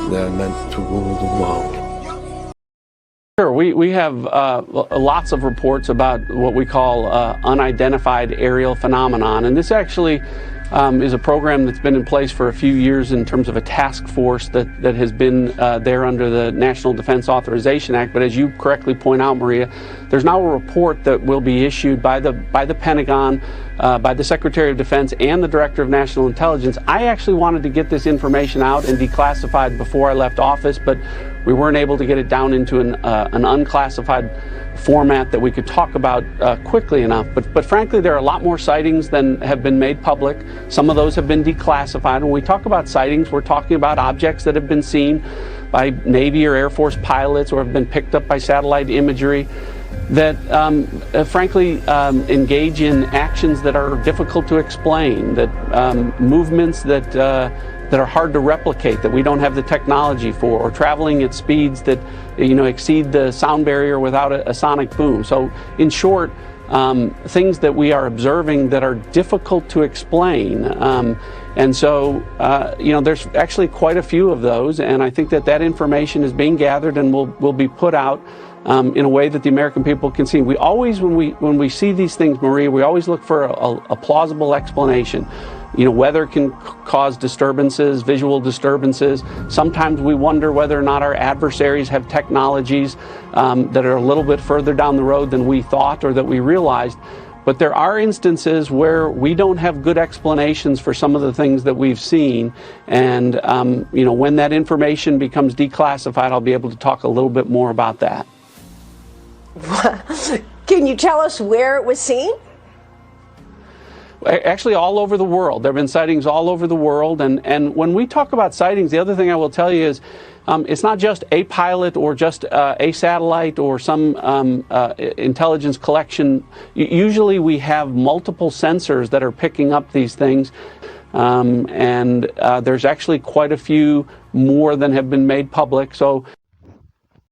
they're meant to rule the world. Sure, we have lots of reports about what we call unidentified aerial phenomenon, and this actually is a program that's been in place for a few years in terms of a task force that has been there under the National Defense Authorization Act. But as you correctly point out, Maria, there's now a report that will be issued by the Pentagon, by the Secretary of Defense and the Director of National Intelligence. I actually wanted to get this information out and declassified before I left office, but we weren't able to get it down into an unclassified format that we could talk about quickly enough. But frankly, there are a lot more sightings than have been made public. Some of those have been declassified. When we talk about sightings, we're talking about objects that have been seen by Navy or Air Force pilots or have been picked up by satellite imagery that frankly engage in actions that are difficult to explain, that movements that are hard to replicate, that we don't have the technology for, or traveling at speeds that exceed the sound barrier without a sonic boom. So in short, things that we are observing that are difficult to explain. And so, there's actually quite a few of those, and I think that information is being gathered and will be put out in a way that the American people can see. We always, when we see these things, Maria, we always look for a plausible explanation. Weather can cause disturbances, visual disturbances. Sometimes we wonder whether or not our adversaries have technologies that are a little bit further down the road than we thought or that we realized. But there are instances where we don't have good explanations for some of the things that we've seen. And, when that information becomes declassified, I'll be able to talk a little bit more about that. Can you tell us where it was seen? Actually, all over the world. There have been sightings all over the world. And when we talk about sightings, the other thing I will tell you is it's not just a pilot or just a satellite or some intelligence collection. Usually we have multiple sensors that are picking up these things. And there's actually quite a few more than have been made public. So